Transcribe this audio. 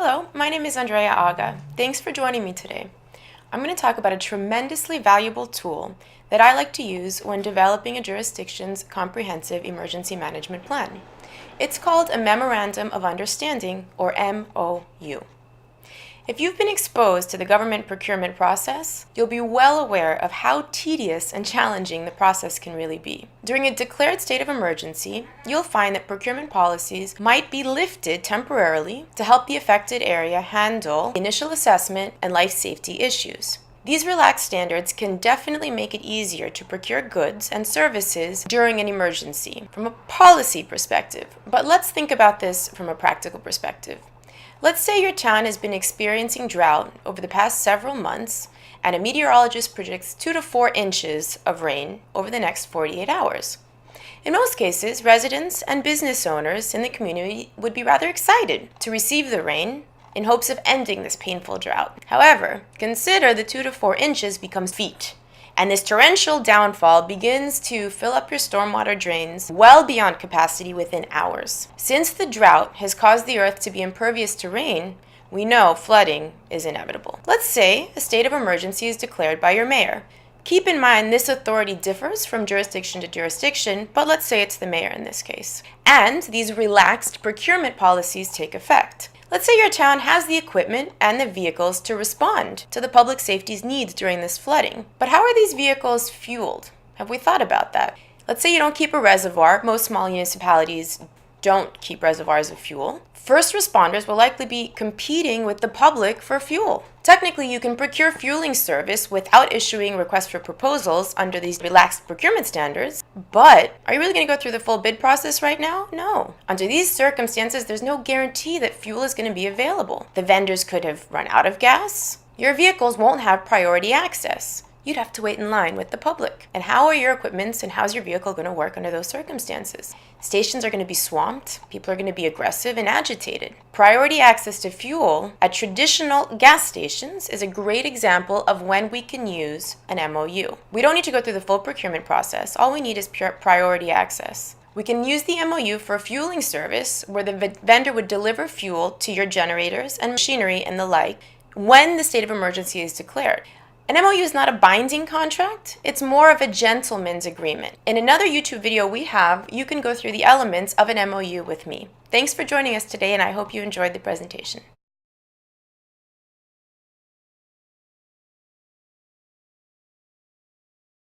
Hello, my name is Andrea Agha. Thanks for joining me today. I'm going to talk about a tremendously valuable tool that I like to use when developing a jurisdiction's comprehensive emergency management plan. It's called a Memorandum of Understanding, or MOU. If you've been exposed to the government procurement process, you'll be well aware of how tedious and challenging the process can really be. During a declared state of emergency, you'll find that procurement policies might be lifted temporarily to help the affected area handle initial assessment and life safety issues. These relaxed standards can definitely make it easier to procure goods and services during an emergency from a policy perspective. But let's think about this from a practical perspective. Let's say your town has been experiencing drought over the past several months, and a meteorologist predicts 2 to 4 inches of rain over the next 48 hours. In most cases, residents and business owners in the community would be rather excited to receive the rain in hopes of ending this painful drought. However, consider the 2 to 4 inches becomes feet, and this torrential downfall begins to fill up your stormwater drains well beyond capacity within hours. Since the drought has caused the earth to be impervious to rain, we know flooding is inevitable. Let's say a state of emergency is declared by your mayor. Keep in mind this authority differs from jurisdiction to jurisdiction, but let's say it's the mayor in this case. And these relaxed procurement policies take effect. Let's say your town has the equipment and the vehicles to respond to the public safety's needs during this flooding. But how are these vehicles fueled? Have we thought about that? Let's say you don't keep a reservoir. Most small municipalities don't keep reservoirs of fuel. First responders will likely be competing with the public for fuel. Technically, you can procure fueling service without issuing requests for proposals under these relaxed procurement standards. But are you really going to go through the full bid process right now? No. Under these circumstances, there's no guarantee that fuel is going to be available. The vendors could have run out of gas. Your vehicles won't have priority access. You'd have to wait in line with the public. And how are your equipments and how's your vehicle going to work under those circumstances? Stations are going to be swamped, people are going to be aggressive and agitated. Priority access to fuel at traditional gas stations is a great example of when we can use an MOU. We don't need to go through the full procurement process. All we need is pure priority access. We can use the MOU for a fueling service where the vendor would deliver fuel to your generators and machinery and the like when the state of emergency is declared. An MOU is not a binding contract, it's more of a gentleman's agreement. In another YouTube video we have, you can go through the elements of an MOU with me. Thanks for joining us today, and I hope you enjoyed the presentation.